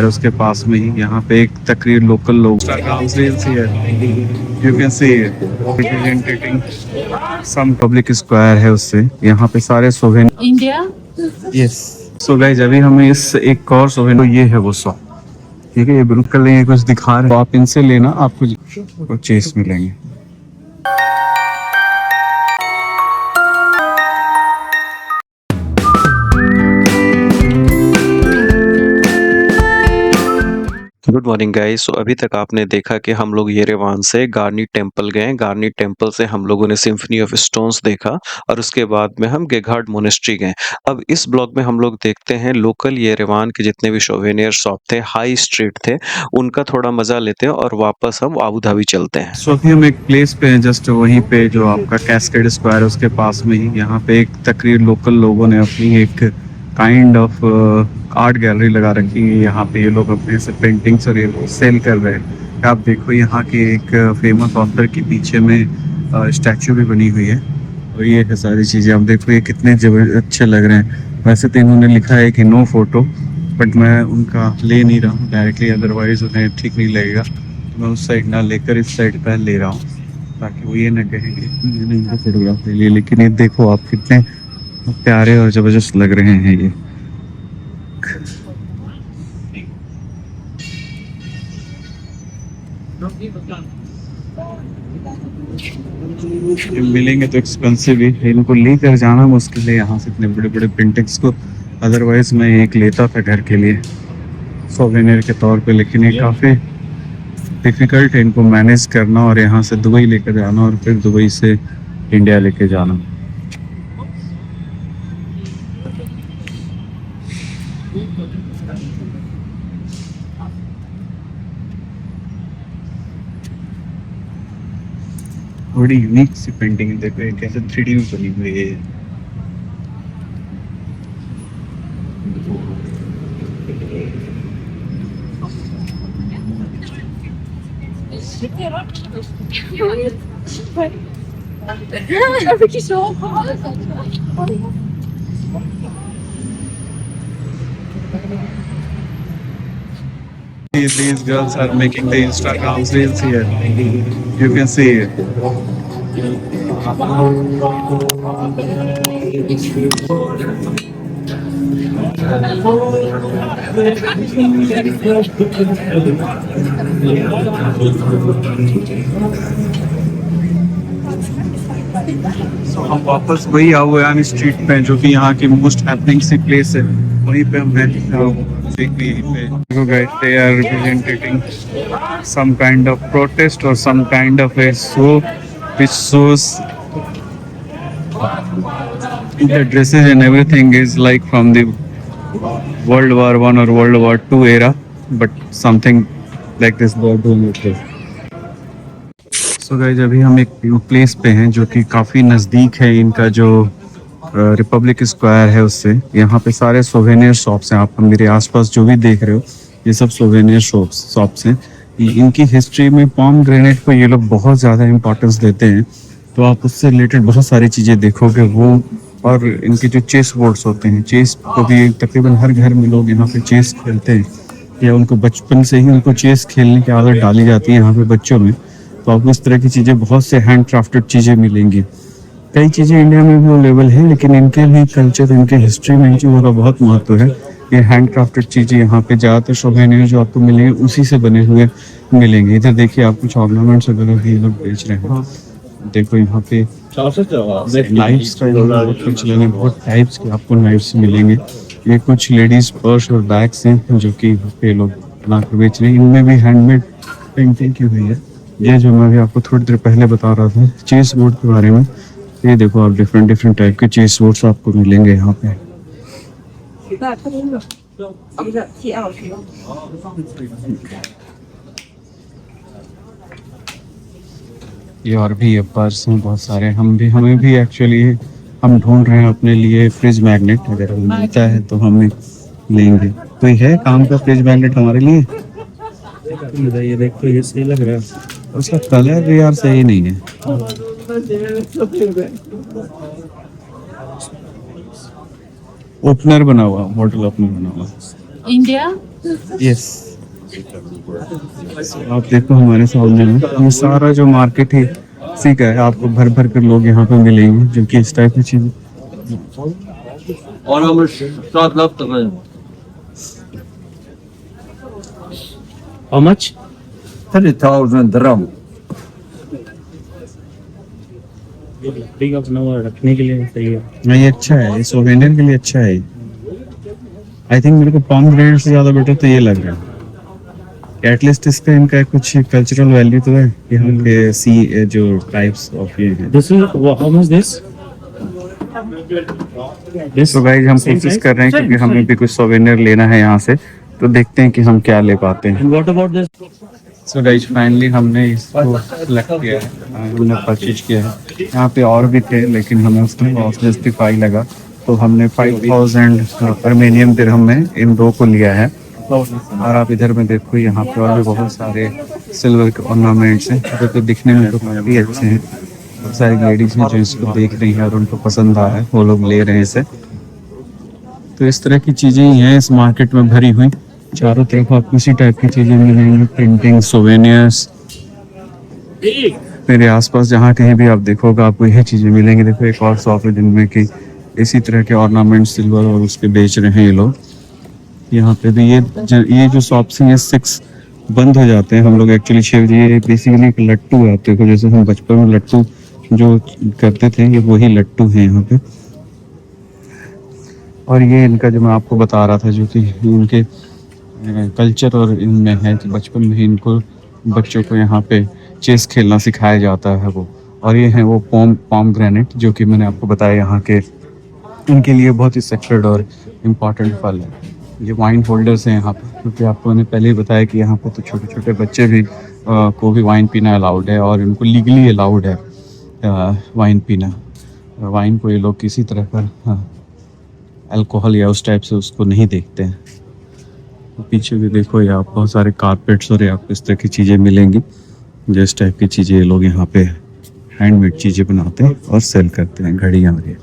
उसके पास में ही यहाँ पे एक तकरीर लोकल लोग you can see representing some public square है उससे यहाँ पे सारे सोवेन इंडिया। यस। सो गाइस अभी हमें इस एक और सोवेन ये है वो शॉप, ठीक है, ये बिल्कुल ये कुछ दिखा रहे हैं, तो आप इनसे लेना, आपको चेस मिलेंगे। Good morning guys. सो अभी तक आपने देखा कि हम लोग येरेवान से गार्नी टेम्पल गए। गार्नी टेम्पल से हम लोगों ने सिम्फनी ऑफ स्टोन्स देखा और उसके बाद में हम गेघार्ड मोनेस्ट्री गए। अब इस ब्लॉग में हम लोग देखते हैं लोकल येरेवान के जितने भी सोवेनियर शॉप थे, हाई स्ट्रीट थे, उनका थोड़ा मजा लेते हैं और वापस हम आबू धाबी चलते हैं। सो अभी हम एक प्लेस पे हैं, जस्ट वहीं पे जो आपका कैस्केड स्क्वायर है उसके पास में ही यहाँ पे एक तकरीर लोकल लोगों ने अपनी एक काइंड ऑफ आर्ट गैलरी लगा रखी है। यहाँ पे ये लोग अपने से पेंटिंग्स और ये सेल कर रहे हैं। आप देखो यहाँ के एक फेमस ऑथर के पीछे में स्टैचू भी बनी हुई है और ये है सारी चीज़ें। आप देखो ये कितने अच्छे लग रहे हैं। वैसे तो इन्होंने लिखा है कि नो फोटो, बट मैं उनका ले नहीं रहा हूँ डायरेक्टली, अदरवाइज उन्हें ठीक नहीं लगेगा। मैं उस साइड ना लेकर इस साइड पर ले रहा हूँ ताकि वो ये ना कहेंगे मैंने इनका फोटोग्राफ ले लिया। लेकिन ये देखो आप कितने प्यारे और ज़बरदस्त लग रहे हैं ये मिलेंगे तो एक्सपेंसिव ही, इनको लेकर जाना मुश्किल है यहाँ से इतने बड़े बड़े पेंटिंग्स को। अदरवाइज मैं एक लेता था घर के लिए सोवेनियर के तौर पे, लेकिन ये काफ़ी डिफ़िकल्ट है इनको मैनेज करना और यहाँ से दुबई लेकर जाना और फिर दुबई से इंडिया लेके जाना। बड़ी यूनिक सी पेंटिंग देखो, ये कैसे 3D में बनी हुई है। These girls are making the Instagram reels here. You can see it. So, हम वापस वही आउयान स्ट्रीट पे जो कि यहाँ की मोस्ट हैपनिंग सी प्लेस है, वहीं पे हम हैं। They are representing some kind of protest or some kind of a show which shows the dresses and everything is like from the World War I or World War II era, but something like this they are doing it. So guys अभी हम एक place पे हैं जो कि काफ़ी नज़दीक है इनका जो रिपब्लिक स्क्वायर है उससे। यहाँ पे सारे सोवेनियर शॉप्स हैं। आप मेरे आसपास जो भी देख रहे हो ये सब सोवेनियर शॉप्स हैं। इनकी हिस्ट्री में पॉम ग्रेनेड को ये लोग बहुत ज़्यादा इम्पोर्टेंस देते हैं, तो आप उससे रिलेटेड बहुत सारी चीज़ें देखोगे वो। और इनके जो चेस बोर्ड्स होते हैं, चेस को भी तकरीबन हर घर में लोग यहाँ पे चेस खेलते हैं, या उनको बचपन से ही उनको चेस खेलने की आदत डाली जाती है यहाँ पे बच्चों में। तो आपको इस तरह की चीज़ें, बहुत से हैंड क्राफ्टेड चीज़ें मिलेंगी। कई चीज़ें इंडिया में भी अवेलेबल है, लेकिन इनके भी कल्चर, इनके हिस्ट्री में इन चीज़ों का बहुत महत्व है। ये हैंड क्राफ्टेड चीज़ें यहाँ पे ज़्यादातर सोवेनियर जो आपको मिलेंगे उसी से बने हुए मिलेंगे। इधर देखिए आप कुछ ऑर्नामेंट्स वगैरह भी लोग बेच रहे हैं। देखो यहाँ पे नाइफ्स का बहुत कुछ लेंगे, बहुत टाइप्स के आपको नाइफ्स मिलेंगे। ये कुछ लेडीज पर्स और बैग्स हैं जो कि पे लोग बना कर बेच रहे हैं। इनमें भी हैंडमेड पेंटिंग की हुई है। ये जो मैं भी आपको थोड़ी देर पहले बता रहा था चेस बोर्ड के बारे में, ये देखो आप डिफरेंट टाइप के चेस बोर्ड्स आपको मिलेंगे यहाँ पे। ये और भी ये पर्स हैं बहुत सारे। हमें भी एक्चुअली हम ढूंढ रहे हैं अपने लिए फ्रिज मैग्नेट, अगर वो मिलता है तो हमें लेंगे। कोई है काम का फ्रिज मैग्नेट हमारे लिए? ये देखो ये सही लग रहा है, उसका कलर भी यार सही नहीं है। ओपनर बना हुआ, बॉटल ओपनर बना हुआ। India? यस, आप देखो हमारे सामने में ये सारा जो मार्केट है इसी का है। आपको भर भर कर लोग यहाँ पे मिलेंगे जो कि इस टाइप की चीजें। How much? 30,000 dirham. ये लकड़ी का बना हुआ रखने के लिए सही है। नहीं, ये अच्छा है, ये सोवेनियर के लिए अच्छा है। आई थिंक मेरे को पॉम ग्रेनेड से ज्यादा बेटर तो ये लग रहा है। एटलीस्ट इसका इनका कुछ कल्चरल वैल्यू तो है। यहाँ के सी जो टाइप्स ऑफ ये हैं। This is how much this? This तो गाइस हम कोशिश कर रहे हैं क्योंकि हमें भी कुछ सोवेनियर लेना है यहाँ से, तो देखते हैं कि हम क्या ले पाते हैं। and what about this? So guys finally हमने इसको सेलेक्ट किया है, हमने परचेज किया है। यहाँ पे और भी थे लेकिन हमें उसका कॉस्ट जस्टिफाई लगा, तो हमने 5000 अर्मेनियम दिरहम में इन दो को लिया है। और आप इधर में देखो यहाँ पे और भी बहुत सारे सिल्वर के ऑर्नामेंट्स हैं जो तो दिखने में तो काफ़ी अच्छे हैं। बहुत सारी लेडीज हैं जो इसको देख रही हैं और उनको पसंद आया है, वो लोग ले रहे हैं इसे। तो इस तरह की चीज़ें ही हैं इस मार्केट में भरी हुई। चारों तरफ आपको इसी टाइप की चीज़ें मिलेंगी, प्रिंटिंग, सोवेनियर्स। मेरे आसपास जहाँ कहीं भी आप देखोगे आपको यही चीज़ें मिलेंगी। देखो एक और शॉप है जिनमें कि इसी तरह के ऑर्नामेंट सिल्वर और उसके बेच रहे हैं ये लोग। यहाँ पे भी ये जो शॉप्स हैं ये 6 बंद हो जाते हैं। हम लोग एक्चुअली 6 बजे, ये बेसिकली एक लट्टू है। आप देखो जैसे हम बचपन में लट्टू जो करते थे, ये वही लट्टू हैं यहाँ पे। और ये इनका जो मैं आपको बता रहा था जो कि इनके कल्चर और इनमें है कि बचपन में ही इनको बच्चों को यहाँ पे चेस खेलना सिखाया जाता है वो। और ये है वो पॉम ग्रेनेट जो कि मैंने आपको बताया यहाँ के इनके लिए बहुत ही सेक्रेड और इम्पॉर्टेंट फल है। ये वाइन होल्डर्स हैं यहाँ पर, क्योंकि आपको मैंने पहले ही बताया कि यहाँ पे तो छोटे छोटे बच्चे भी को भी वाइन पीना अलाउड है और इनको लीगली अलाउड है वाइन पीना। वाइन को ये लोग किसी तरह का अल्कोहल या उस टाइप से उसको नहीं देखते हैं। पीछे भी देखो ये आप बहुत सारे कारपेट्स और आपको इस तरह की चीज़ें मिलेंगी जो इस टाइप की चीज़ें ये लोग यहाँ पे हैंडमेड चीज़ें बनाते हैं और सेल करते हैं, घड़ियाँ और ये।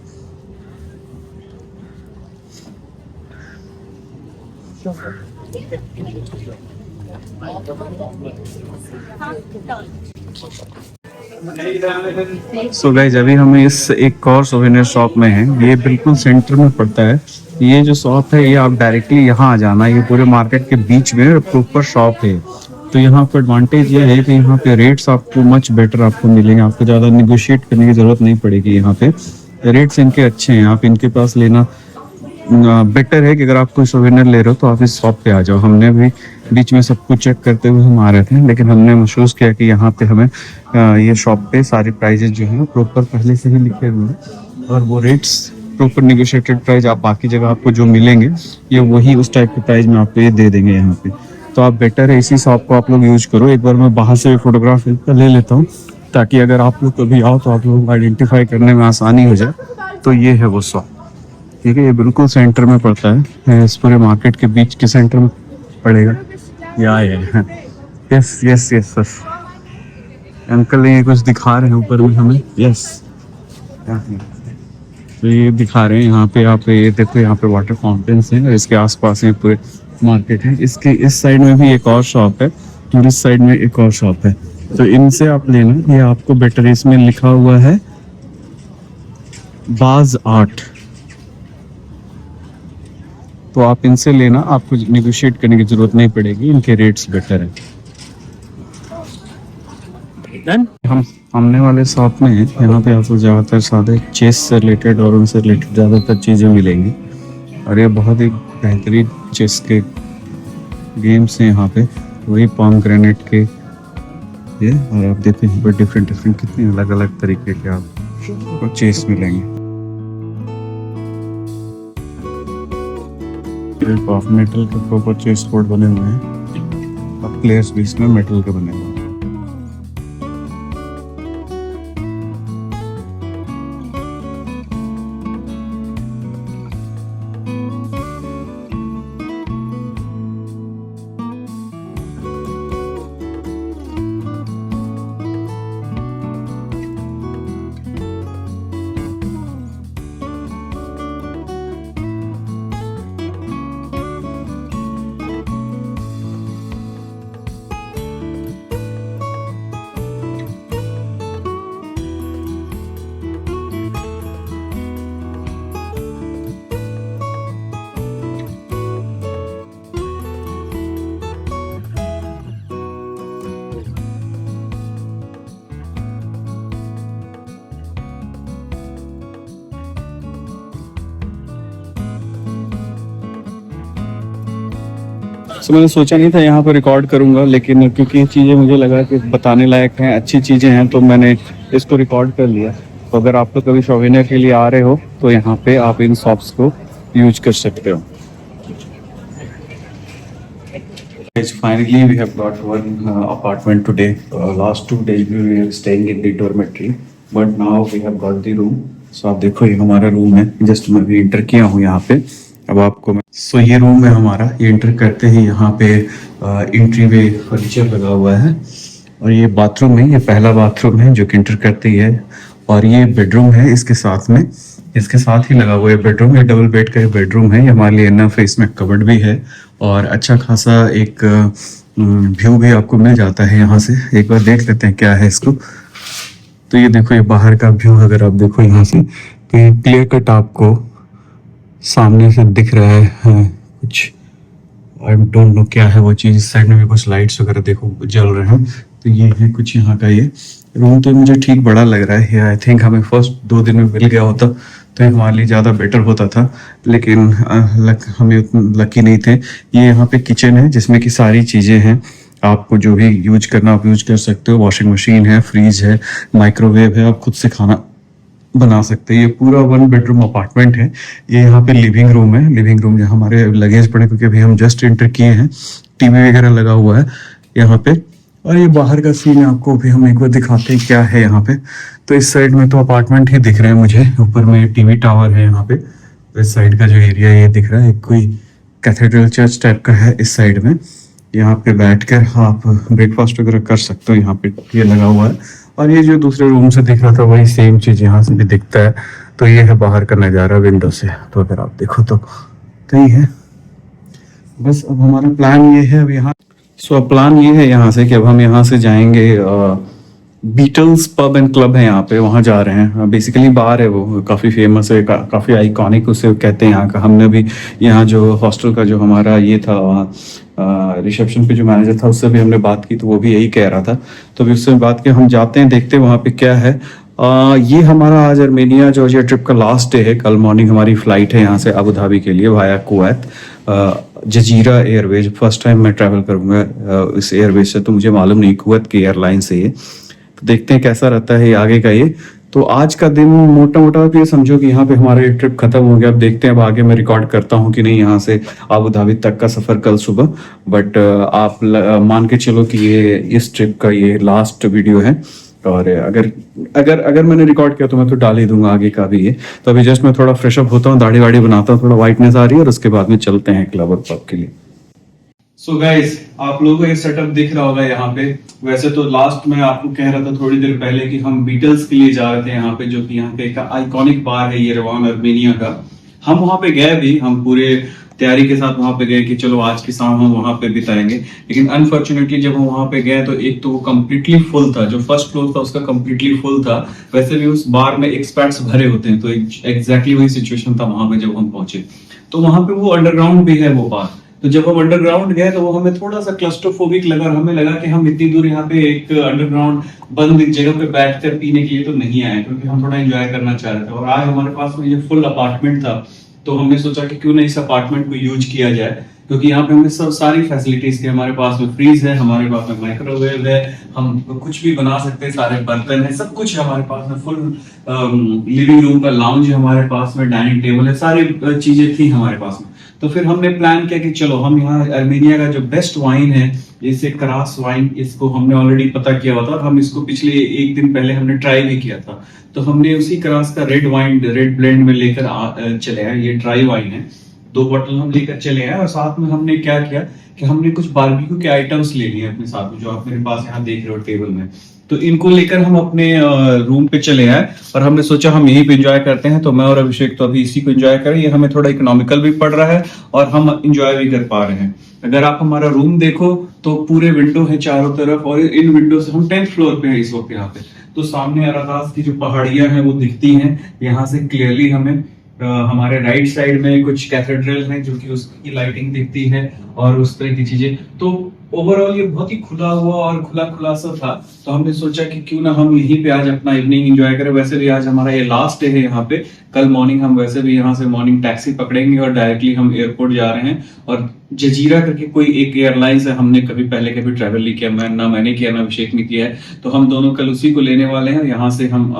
सो गाइस अभी हम इस एक और सोवेनियर शॉप में हैं। ये बिल्कुल सेंटर में पड़ता है। ये जो शॉप है ये आप डायरेक्टली यहाँ आ जाना, ये पूरे मार्केट के बीच में प्रॉपर शॉप है। तो यहाँ पर एडवांटेज ये है कि यहाँ पे रेट्स आपको मच बेटर आपको मिलेंगे। आपको ज़्यादा निगोशिएट करने की ज़रूरत नहीं पड़ेगी। यहाँ पे रेट्स इनके अच्छे हैं, आप इनके पास लेना बेटर है कि अगर आप कोई सोवेनियर ले रहे हो तो आप इस शॉप पे आ जाओ। हमने भी बीच में सब कुछ चेक करते हुए हम आ रहे थे, लेकिन हमने महसूस किया कि यहाँ पे हमें ये शॉप पे सारे प्राइजेस जो हैं प्रॉपर पहले से ही लिखे हुए हैं और वो रेट्स प्रॉपर निगोशिएटेड प्राइस आप बाकी जगह आपको जो मिलेंगे ये वही उस टाइप के प्राइस में आपको ये दे देंगे यहाँ पे। तो आप बेटर है इसी शॉप को आप लोग यूज करो। एक बार मैं बाहर से भी फोटोग्राफ ले लेता हूँ ताकि अगर आप लोग कभी आओ तो आप लोग आइडेंटिफाई करने में आसानी हो जाए। तो ये है वो शॉप, ठीक है। ये बिल्कुल सेंटर में पड़ता है, इस पूरे मार्केट के बीच के सेंटर में पड़ेगा। Yes yes yes yes uncle ये कुछ दिखा रहे हैं ऊपर में हमें। यस तो ये दिखा रहे हैं यहाँ पे आप ये देखो, यहाँ पे वाटर फाउंटेन्स हैं और इसके आसपास में पूरे मार्केट है। इसके इस साइड में भी एक और शॉप है और इस साइड में एक और शॉप है। तो इनसे आप लेना, ये आपको बेटर। इसमें लिखा हुआ है बाज आर्ट, तो आप इनसे लेना, आपको निगोशिएट करने की जरूरत नहीं पड़ेगी, इनके रेट्स बेटर है। हम सामने वाले शॉप में यहाँ पे आपको ज़्यादातर सारे चेस से रिलेटेड और उनसे रिलेटेड ज़्यादातर चीज़ें मिलेंगी और ये बहुत ही बेहतरीन चेस के गेम्स हैं यहाँ पे, वही पॉम ग्रेनेड के ये। और आप देखते हैं पर डिफरेंट कितने अलग अलग तरीके के आपको चेस मिलेंगे। मेटल के प्रॉपर चेस बोर्ड बने हुए हैं और प्लेयर्स भी इसमें मेटल के बने हुए हैं। सो मैंने सोचा नहीं था यहाँ पर रिकॉर्ड करूँगा, लेकिन क्योंकि ये चीज़ें मुझे लगा कि बताने लायक हैं, अच्छी चीज़ें हैं, तो मैंने इसको रिकॉर्ड कर लिया। तो अगर आप लोग कभी सोवेनियर के लिए आ रहे हो तो यहाँ पे आप इन शॉप्स को यूज कर सकते हो। Finally, we have got one apartment today. Last 2 days we were staying in the dormitory, but now we have got the room. So आप देखो ये हमारा रूम है, जस्ट मैं भी इंटर किया हूँ यहाँ पे। अब आपको मैं ये रूम है हमारा। ये इंटर करते ही यहाँ पे एंट्री वे फर्नीचर लगा हुआ है, और ये बाथरूम है, ये पहला बाथरूम है जो कि इंटर करते ही है। और ये बेडरूम है इसके साथ में, इसके साथ ही लगा हुआ है बेडरूम। ये डबल बेड का बेडरूम है, ये हमारे लिए इनफ है, इसमें कबर्ड भी है और अच्छा खासा एक व्यू भी आपको मिल जाता है यहाँ से। एक बार देख लेते हैं क्या है इसको। तो ये देखो, ये बाहर का व्यू अगर आप देखो यहाँ से तो ये क्लियर कट आपको सामने से दिख रहा है कुछ, आई डोंट नो क्या है वो चीज़। इस साइड में भी कुछ लाइट्स वगैरह देखो जल रहे हैं। तो ये है कुछ यहाँ का ये रूम। तो मुझे ठीक बड़ा लग रहा है। आई थिंक हमें फर्स्ट 2 दिन में मिल गया होता तो ये हमारे लिए ज़्यादा बेटर होता था, लेकिन हमें उतने लकी नहीं थे। ये यहाँ पे किचन है जिसमें कि सारी चीज़ें हैं, आपको जो भी यूज करना आप यूज कर सकते हो। वॉशिंग मशीन है, फ्रीज है, माइक्रोवेव है, आप खुद से खाना बना सकते हैं। ये पूरा 1 बेडरूम अपार्टमेंट है। ये यहाँ पे लिविंग रूम है, लिविंग रूम जहाँ हमारे लगेज पड़े, क्योंकि अभी हम जस्ट एंटर किए हैं। टीवी वगैरह लगा हुआ है यहाँ पे। और ये बाहर का सीन आपको भी हम एक बार दिखाते हैं क्या है यहाँ पे। तो इस साइड में तो अपार्टमेंट ही दिख रहे हैं मुझे, ऊपर में टीवी टावर है यहाँ पे। तो इस साइड का जो एरिया ये दिख रहा है कोई कैथेड्रल चर्च टाइप का है इस साइड में। यहाँ पे बैठकर आप ब्रेकफास्ट वगैरह कर सकते हो, यहाँ पे ये लगा हुआ है। और ये जो दूसरे रूम से दिख रहा था वही सेम चीज यहाँ से भी दिखता है। तो ये है बाहर का नज़ारा विंडो से। तो अगर आप देखो तो यही है। बस अब हमारा प्लान ये है अब यहाँ अब प्लान ये है यहाँ से कि अब हम यहाँ से जाएंगे बीटल्स पब एंड क्लब है यहाँ पे, वहाँ जा रहे हैं। बेसिकली बार है वो, काफ़ी फेमस है, काफ़ी आइकॉनिक उसे कहते हैं यहाँ का। हमने भी यहाँ जो हॉस्टल का जो हमारा ये था रिसेप्शन पे जो मैनेजर था उससे भी हमने बात की, तो वो भी यही कह रहा था। तो अभी उससे बात की, हम जाते हैं देखते हैं वहाँ पे क्या है। ये हमारा आज अर्मेनिया जॉर्जिया ट्रिप का लास्ट डे है। कल मॉर्निंग हमारी फ्लाइट है यहाँ से अबू धाबी के लिए वाया कुवैत, जजीरा एयरवेज। फर्स्ट टाइम मैं ट्रैवल करूँगा इस एयरवेज से, तो मुझे मालूम नहीं कुवैत की एयरलाइन से ये। तो देखते हैं कैसा रहता है आगे का ये। तो आज का दिन मोटा मोटा आप ये समझो कि यहाँ पे हमारा ये ट्रिप खत्म हो गया। अब देखते हैं अब आगे मैं रिकॉर्ड करता हूँ कि नहीं यहाँ से अबू धाबी तक का सफ़र कल सुबह। बट आप मान के चलो कि ये इस ट्रिप का ये लास्ट वीडियो है। और अगर मैंने रिकॉर्ड किया तो मैं तो डाल ही दूंगा आगे का भी ये। तो अभी जस्ट मैं थोड़ा फ्रेश अप होता हूँ, दाढ़ी वाड़ी बनाता हूँ, थोड़ा वाइटनेस आ रही है, और उसके बाद में चलते हैं क्लब और पब के लिए। सो गाइस, आप लोगों को ये सेटअप दिख रहा होगा यहाँ पे। वैसे तो लास्ट में आपको कह रहा था थोड़ी देर पहले कि हम बीटल्स के लिए जा रहे थे यहाँ पे, जो कि यहाँ पे एक आइकॉनिक बार है येरेवान अर्मेनिया का। हम वहाँ पे गए भी, हम पूरे तैयारी के साथ वहाँ पे गए कि चलो आज की शाम हम वहाँ पे बिताएंगे। लेकिन अनफॉर्चुनेटली जब हम वहाँ पे गए तो एक तो वो कम्प्लीटली फुल था, जो फर्स्ट फ्लोर था उसका कम्प्लीटली फुल था। वैसे भी उस बार में एक्सपर्ट्स भरे होते हैं, तो एग्जैक्टली वही सिचुएशन था वहाँ पे जब हम पहुंचे। तो वहाँ पे वो अंडरग्राउंड भी है वो बार। तो जब हम अंडरग्राउंड गए तो वो हमें थोड़ा सा क्लस्ट्रोफोबिक लगा, और हमें लगा कि हम इतनी दूर यहाँ पे एक अंडरग्राउंड बंद जगह पे बैठकर पीने के लिए तो नहीं आए, क्योंकि हम थोड़ा एंजॉय करना चाह रहे थे। और आज हमारे पास में ये फुल अपार्टमेंट था, तो हमने सोचा कि क्यों ना इस अपार्टमेंट को यूज किया जाए, क्योंकि यहाँ पे हमें सब सारी फैसिलिटीज थी। हमारे पास में फ्रीज है, हमारे पास में माइक्रोवेव है, हम कुछ भी बना सकते हैं, सारे बर्तन है, सब कुछ है हमारे पास में। फुल लिविंग रूम का लाउंज है हमारे पास में, डाइनिंग टेबल है, सारी चीजें थी हमारे पास में। तो फिर हमने प्लान किया कि चलो हम यहाँ अर्मेनिया का जो बेस्ट वाइन है, जैसे करास वाइन, इसको हमने ऑलरेडी पता किया हुआ था, और हम इसको पिछले 1 दिन पहले हमने ट्राई भी किया था। तो हमने उसी करास का रेड वाइन, रेड ब्लेंड में लेकर चले आए। ये ड्राई वाइन है, 2 बोतल हम लेकर चले आए। और साथ में हमने क्या किया कि हमने कुछ बारबेक्यू के आइटम्स ले लिए अपने साथ में, जो आप मेरे पास यहाँ देख रहे हो टेबल में। तो इनको लेकर हम अपने रूम पे चले आए, और हमने सोचा हम यही पे एंजॉय करते हैं। तो मैं और अभिषेक तो अभी इसी को एंजॉय करें। ये हमें थोड़ा इकोनॉमिकल भी पड़ रहा है और हम एंजॉय भी कर पा रहे हैं। अगर आप हमारा रूम देखो तो पूरे विंडो है चारों तरफ, और इन विंडो से हम 10th फ्लोर पे है इस वक्त यहाँ पे। तो सामने अराकास की जो पहाड़ियां हैं वो दिखती हैं यहाँ से क्लियरली हमें। हमारे राइट साइड में कुछ कैथेड्रल है जो कि उसकी लाइटिंग दिखती है और उस तरह की चीजें। तो ओवरऑल ये बहुत ही खुला हुआ और खुला खुला सा था, तो हमने सोचा कि क्यों ना हम यहीं पे आज अपना इवनिंग एंजॉय करें। वैसे भी आज हमारा ये लास्ट डे है यहाँ पे, कल मॉर्निंग हम वैसे भी यहाँ से मॉर्निंग टैक्सी पकड़ेंगे और डायरेक्टली हम एयरपोर्ट जा रहे हैं। और जजीरा करके कोई एक एयरलाइंस है, हमने पहले कभी ट्रैवल नहीं किया, मैंने किया ना अभिषेक ने किया है, तो हम दोनों कल उसी को लेने वाले हैं। यहाँ से हम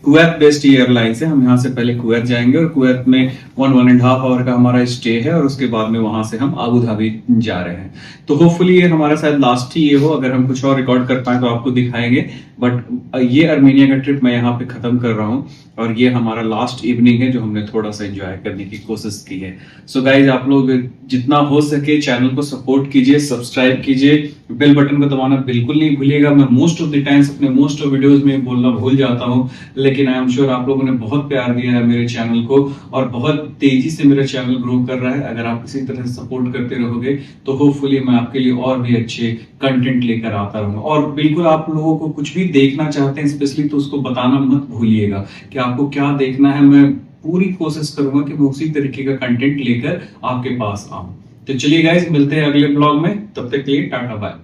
कुवैत बेस्ड एयरलाइंस है, हम यहाँ से पहले कुवैत जाएंगे और कुवैत में 1.5 आवर का हमारा स्टे है और उसके बाद में वहां से हम आबू धाबी जा रहे हैं। तो होपफुली ये हमारा शायद लास्ट ही ये हो, अगर हम कुछ और रिकॉर्ड कर पाए तो आपको दिखाएंगे। बट ये अर्मेनिया का ट्रिप मैं यहाँ पे खत्म कर रहा हूँ और ये हमारा लास्ट इवनिंग है जो हमने थोड़ा सा एंजॉय करने की कोशिश की है। सो गाइज, आप लोग जितना हो सके चैनल को सपोर्ट कीजिए, सब्सक्राइब कीजिए, बेल बटन को दबाना बिल्कुल नहीं भूलिएगा। मैं मोस्ट ऑफ द टाइम्स अपने मोस्ट ऑफ वीडियोस में बोलना भूल जाता हूँ, लेकिन आई एम श्योर आप लोगों ने बहुत प्यार दिया है मेरे चैनल को और बहुत तेजी से मेरा चैनल ग्रो कर रहा है। अगर आप इसी तरह सपोर्ट करते रहोगे तो होपफुली मैं आपके लिए और भी अच्छे कंटेंट लेकर आता रहूंगा। और बिल्कुल आप लोगों को कुछ भी देखना चाहते हैं स्पेशली तो उसको बताना मत भूलिएगा कि आपको क्या देखना है। मैं पूरी कोशिश करूंगा कि मैं उसी तरीके का कंटेंट लेकर आपके पास आऊं। तो चलिए गाइस, मिलते हैं अगले ब्लॉग में, तब तक के लिए tata bye.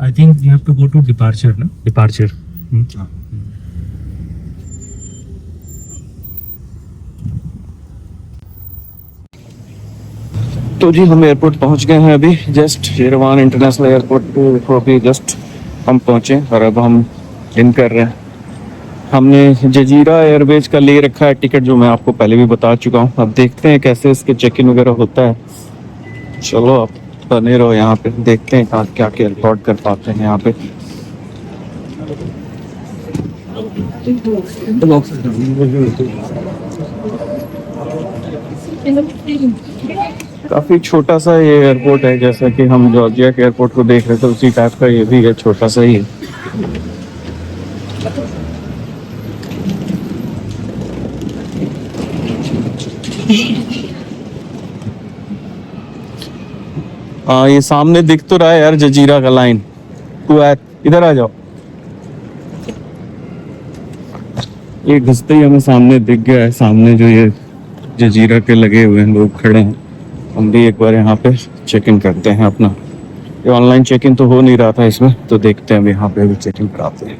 I think you have to go to departure, no? Departure. तो जी हम एयरपोर्ट पहुंच गए हैं अभी, जस्ट येरेवान इंटरनेशनल एयरपोर्ट पे अभी जस्ट हम पहुंचे और अब हम इन कर रहे हैं। हमने जजीरा एयरवेज का ले रखा है टिकट, जो मैं आपको पहले भी बता चुका हूं। अब देखते हैं कैसे इसके चेक इन वगैरह होता है। चलो आप बने रहो यहाँ पे, देखते हैं कहाँ क्या क्या रिकॉर्ड कर पाते हैं यहाँ पे। काफी छोटा सा ये एयरपोर्ट है, जैसा कि हम जॉर्जिया के एयरपोर्ट को देख रहे थे उसी टाइप का ये भी है, छोटा सा ही है। हाँ, ये सामने दिख तो रहा है यार जजीरा का लाइन। कुवैत, इधर आ जाओ। ये घुसते ही हमें सामने दिख गया है, सामने जो ये जजीरा के लगे हुए हैं लोग खड़े हैं। हम भी एक बार यहाँ पे चेक इन करते हैं अपना। ये ऑनलाइन चेक इन तो हो नहीं रहा था इसमें, तो देखते हैं अब यहाँ पे भी चेक इन कराते हैं।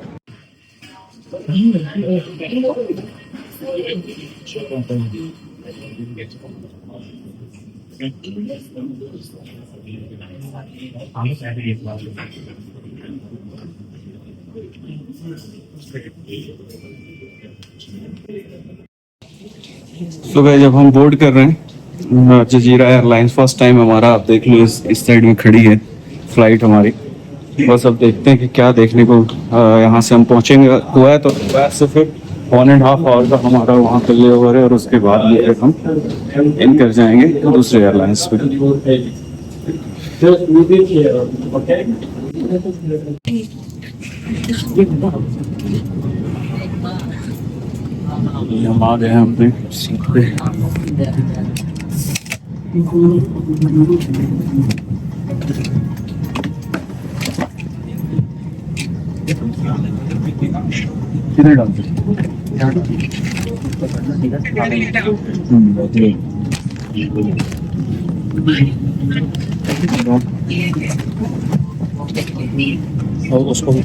तो भाई जब हम बोर्ड कर रहे हैं जजीरा एयरलाइंस, फर्स्ट टाइम हमारा, आप देख लो इस साइड में खड़ी है फ्लाइट हमारी। बस अब देखते हैं कि क्या देखने को। यहाँ से हम पहुंचेंगे कुवैत और कुवैत से फिर 1.5 आवर का हमारा वहाँ पे ले ओवर है और उसके बाद में हम इन कर जाएंगे दूसरे एयरलाइंस पे। हम आ गए हैं अपने सीट पे। किधर डालते और उसको भी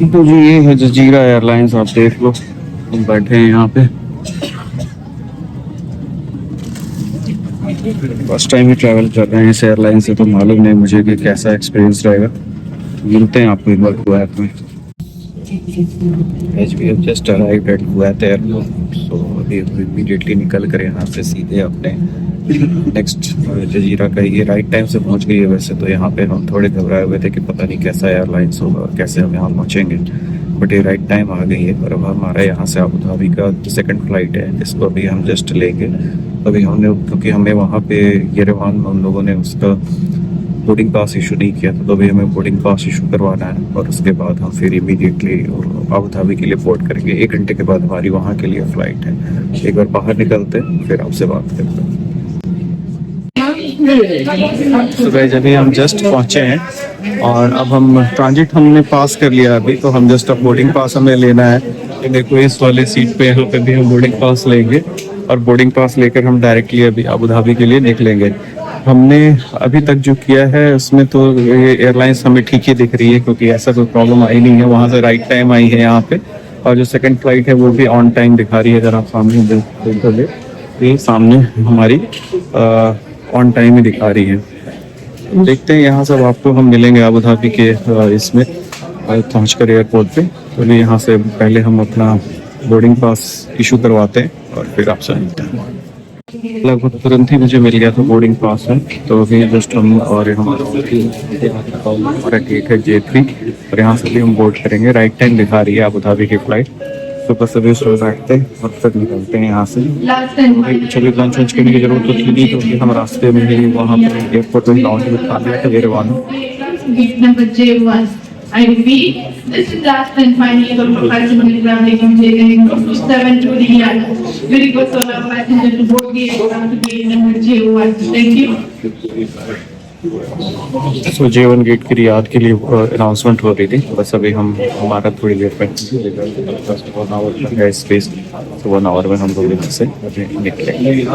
तो जी ये है जजीरा एयरलाइंस, आप देख लो, हम बैठे हैं यहाँ पे। फर्स्ट टाइम ही ट्रैवल कर रहे हैं इस एयरलाइन से, तो मालूम नहीं मुझे कि कैसा एक्सपीरियंस रहेगा। मिलते हैं आपको एक बार कुवैत में। As we have just arrived at Kuwait airport, so अभी इमीडिएटली निकल कर यहाँ से सीधे अपने नेक्स्ट जजीरा का, ये राइट टाइम से पहुँच गई है। वैसे तो यहाँ पे हम थोड़े घबराए हुए थे कि पता नहीं कैसा एयरलाइंस होगा, कैसे हम यहाँ पहुँचेंगे, बट ये राइट टाइम आ गई है। और अब हमारा यहाँ से अबू धाबी का सेकंड फ्लाइट है, जिसको अभी हम जस्ट लेंगे। अभी हमने, क्योंकि हमें वहाँ पे येरेवान में हम लोगों ने उसका बोर्डिंग पास इशू नहीं किया था, तो अभी हमें बोर्डिंग पास इशू करवाना है। और उसके बाद हम फिर इमीडिएटली अबू धाबी के लिए बोर्ड करेंगे। 1 घंटे के बाद हमारी वहाँ के लिए फ़्लाइट है। एक बार बाहर निकलते हैं, फिर आपसे बात करते हैं। तो गाइस अभी हम जस्ट पहुँचे हैं और अब हम ट्रांजिट हमने पास कर लिया अभी, तो हम जस्ट अब बोर्डिंग पास हमें लेना है। ये देखो इस वाले सीट पे, यहाँ पे भी हम बोर्डिंग पास लेंगे और बोर्डिंग पास लेकर हम डायरेक्टली अभी अबू धाबी के लिए निकलेंगे। हमने अभी तक जो किया है उसमें तो ये एयरलाइंस हमें ठीक ही दिख रही है, क्योंकि ऐसा कोई प्रॉब्लम आई नहीं है। वहाँ से राइट टाइम आई है यहाँ पे, और जो सेकंड फ्लाइट है वो भी ऑन टाइम दिखा रही है। अगर आप सामने देखोगे तो ये सामने हमारी ऑन टाइम ही दिखा रही है। देखते हैं यहाँ सब आपको हम मिलेंगे अबू धाबी के इसमें पहुँच कर एयरपोर्ट पे। तो अभी यहाँ से पहले हम अपना बोर्डिंग पास इशू करवाते हैं और फिर आपसे मिलते हैं। लगभग तुरंत ही मुझे मिल गया था बोर्डिंग पास है, तो अभी जस्ट हम और हमारा गेट है J3 और यहाँ से भी हम बोर्ड करेंगे। राइट टाइम दिखा रही है अबू धाबी की फ्लाइट। सुबह सभी सो बैठते हैं और फिर निकलते हैं यहाँ से। चलिए लंच वंच करने की जरूरत तो थी नहीं, क्योंकि हम रास्ते में ही वहाँ पर एयरपोर्ट में लॉन्च में खा लिया था Yerevan. I repeat, this is last and final for passenger traveling from J7 to Riyadh. We request all our passengers to board the aircraft to gate number J1. Thank you. तो J1 gate की Riyadh के लिए announcement हो रही थी। बस अभी हम हमारा थोड़ी देर में 1 आवर है स्पेस, तो 1 आवर में हम लोग यहाँ से निकलेंगे।